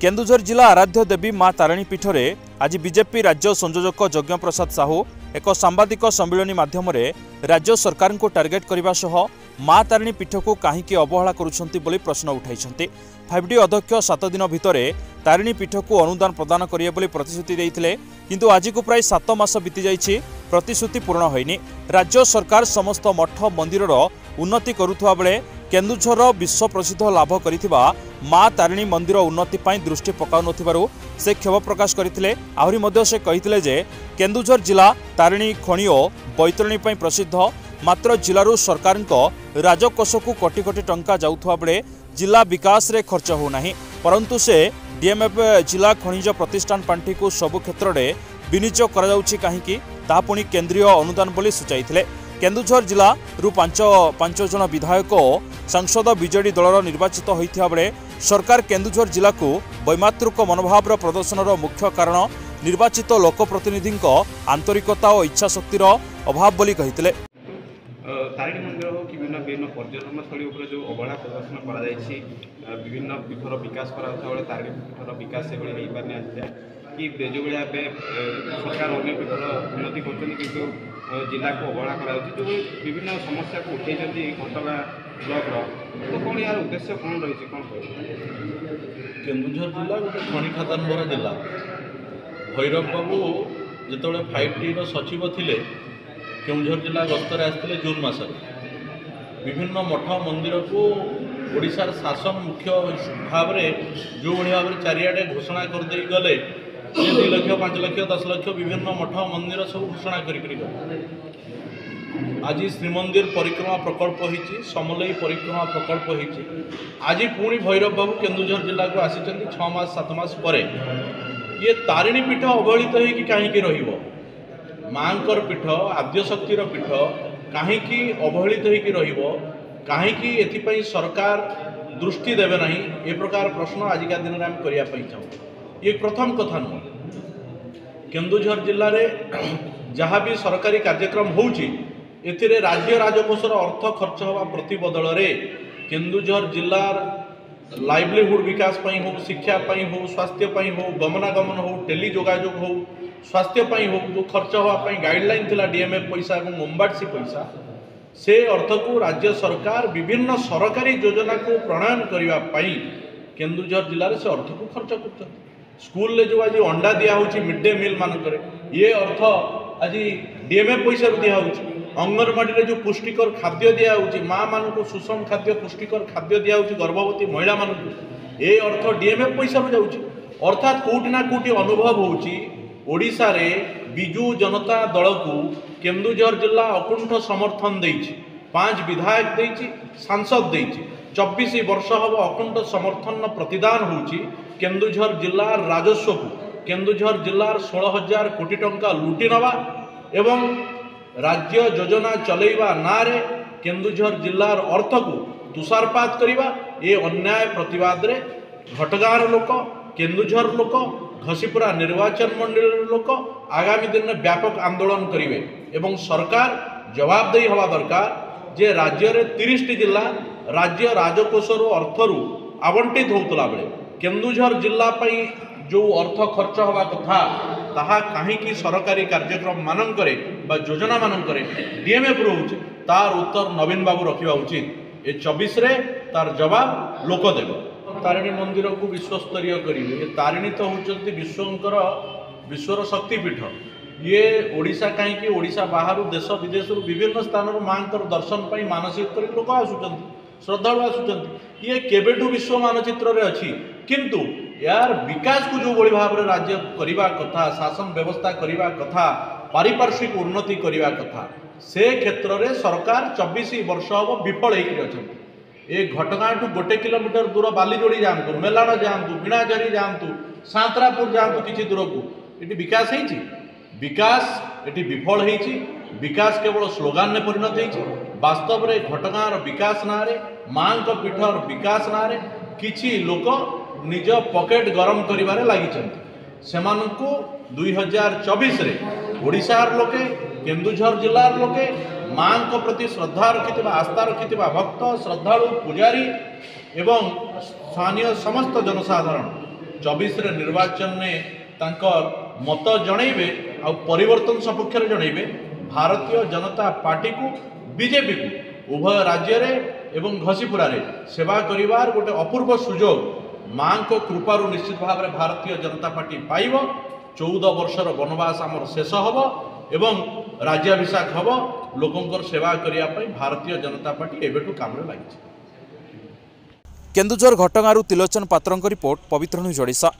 केन्दुझर जिला आराध्य देवी मां तारिणी पीठरे आज बीजेपी राज्य संयोजक यज्ञ प्रसाद साहू एक सांबादिक सम्मिलन माध्यम राज्य सरकार को टार्गेट करने सह मां तारिणी पीठ को कहीं अवहेला करुछंती प्रश्न उठाई। 5D अध्यक्ष 7 दिन भितर तारिणी पीठ को अनुदान प्रदान करेंगे प्रतिश्रुति देते किंतु आज को प्राय 7 मास बीती जाइए प्रतिश्रुति पूर्ण होइनी। राज्य सरकार समस्त मठ मंदिर उन्नति करुवा बेले केन्दुझर विश्व प्रसिद्ध लाभ करिथिबा मां तारिणी मंदिर उन्नति पाई दृष्टि पकाउनथिबारु से क्षोभ प्रकाश करथिले। आहुरी मध्य से कहिथिले जे केन्दुझर जिला तारिणी खणी ओ बैतरणी पाई प्रसिद्ध, मात्र जिलारू सरकारको राजकोष को कोटी कोटी टंका जाउथवा बेले जिला विकास रे खर्च हो नाही, परंतु से डीएमएफ जिला खनिज प्रतिष्ठान पांठी को सबु क्षेत्र में विनियोग करा जाउछि काहेकि ता पुणी केंद्रीय अनुदान बोली सूचाइथिले। केन्दुझर जिला रु पांच जन विधायक सांसद बीजेडी दलर निर्वाचित होइथिबा बेले सरकार केन्दुझर जिला को वैमातृक मनोभाव प्रदर्शन मुख्य कारण निर्वाचित लोकप्रतिनिधि आंतरिकता और इच्छाशक्तिर अभाव बोली कहिथिले। तारिणी मंदिर हो कि विभिन्न पर्यटन स्थली जो अवहेला प्रदर्शन कर विभिन्न पीठर विकास करा तारिणी पीठर विकास से हो पारे आज कि जो भाई सरकार अन्य पीठर उन्नति कर जिला को अवहेला कर विभिन्न समस्या को उठे घटगा ब्लॉक तो कौन यार उद्देश्य कौन रही कौन कह केन्दुझर जिला गोटे खनि खादान भरा जिला। भैरव बाबू जो 5T सचिव थे केन्दुझर जिला गस्तर आसते जून मस विभिन्न मठ मंदिर को ओडिशार शासन मुख्य भाव जो भाव में चारिआडे घोषणा करदे गले 2 लाख 5 लाख 10 लाख विभिन्न मठ मंदिर सब घोषणा कर आज श्रीमंदिर परिक्रमा प्रकल्प होती, समलई परिक्रमा प्रकल्प होती। आज पुणी भैरव बाबू केन्दुझर जिला को आसी 6 मास 7 मास पर ये तारिणी पीठ अवहेलित होगी कहीं रहिबो मांकर पीठ आद्यशक्तिर पीठ कहीं अवहेलित होगी रहिबो कहीं एथि सरकार दृष्टि देवे नहीं ए प्रकार प्रश्न आजिका दिन में आम करने चाहूँ। ये प्रथम कथा नुह केन्दुझर जिले में जहाँ भी सरकारी कार्यक्रम होउची एथिरे राज्य राजकोषर अर्थ खर्च होगा प्रति बदल केन्दुझर जिलार लाइवलीहुड विकास पई हो, शिक्षा पई हो, स्वास्थ्य पई हो, गमनागमन हो, टेली जोगाजोग हो, स्वास्थ्य पई हो जो खर्च होगा गाइडलाइन थिला डीएमएफ पैसा और मोमबाटसी पैसा से अर्थ को राज्य सरकार विभिन्न सरकारी योजना को प्रणयन करने केन्दुझर जिले से अर्थ को खर्च कर स्कूल ले जो आज अंडा दिया मिड डे मिल मानक ये अर्थ आज डीएमएफ पैसा दिया अंगनवाड़ी जो पुष्टिकर खाद्य दिया माँ मान को सुषम खाद्य पुष्टिकर खाद्य दिया गर्भवती महिला मान ये अर्थ डीएमएफ पैसा जाऊँगी। अर्थात कोटि ना कोटि अनुभव होशार विजु जनता दल को केन्दुझर जिला अकुंठ समर्थन देछि, 5 विधायक देछि, सांसद देछि, 24 वर्ष हम अकुंठ समर्थन प्रतिदान होछि केन्दुझर जिलार राजस्व को केन्दुझर जिलार 16,000 कोटी टंका लुटि नवा एवं राज्य योजना चलैवा नारे केन्दुझर जिलार अर्थ को तुषारपात करवा ये अन्याय प्रतिवाद रे घटगाँर लोक केन्दुझर लोक घसीपुरा निर्वाचन मंडल लोक आगामी दिन में व्यापक आंदोलन करेंगे एवं सरकार जवाबदेही हवा दरकार जे राज्य रे 30 जिला राज्य राजकोषर अर्थरू आवंटित होता बेले केन्दुझर जिला जो अर्थ खर्च हवा कथा ताहा कहीं सरकारी कार्यक्रम मानक योजना मानक डीएमएफ रोचे तार उत्तर नवीन बाबू रखा उचित। ये 24 रे तार जवाब लोक देव। तारिणी मंदिर को विश्वस्तरीय करेंगे तारिणी तो होती विश्वर शक्तिपीठ ये ओडिशा कहीं ओडिशा बाहर देश विदेश विभिन्न स्थान माँ दर्शन पर मानसिक कर लोक आसुच्च श्रद्धालु आसुच्च ये केबेठू विश्व मानचित्र रे अच्छी किंतु यार विकास को जो बड़ी भाव में राज्य करने कथा शासन व्यवस्था करने कथा पारिपार्श्विक उन्नति करने कथा से क्षेत्र में सरकार 24 वर्ष हम विफल होती। ये घटगाँ ठू 1 किलोमीटर दूर बालीजोड़ी जातु, मेलाण जातु, बिणाझरी जातु, सांतरापुर जातु किसी दूर को ये विकास होती विकास ये विफल होती। विकास केवल स्लोगान में परिणत होती वास्तव में घटगाँर विकास ना माँ पीठर विकास ना किछि लोक निज पॉकेट गरम करिबारे लागिछन्ति सेमानकु 2024 रे ओडिशार लोके केन्दुझर जिलार लोके माँ प्रति श्रद्धा रखि आस्था रखि भक्त श्रद्धालु पुजारी एवं स्थानीय समस्त जनसाधारण 2024 निर्वाचन में तांकर मत जनइबे आ परिवर्तन सपक्ष जनइबे भारतीय जनता पार्टी को बीजेपी को उभय राज्य रे एवं घसीपुरा रे सेवा करिवार गोटे अपूर्व सुजोग माँ को कृपारू निश्चित भाव में भारतीय जनता पार्टी पाइब 14 वर्षर वनवास आमर शेष हम एवं राज्याभिषेक हम लोकंकर सेवा करने भारतीय जनता पार्टी एबेठू काम लगी। केन्दुझर घटगांरू तिलोचन पात्रଙ୍କ रिपोर्ट पवित्र न्यूज ओडिशा।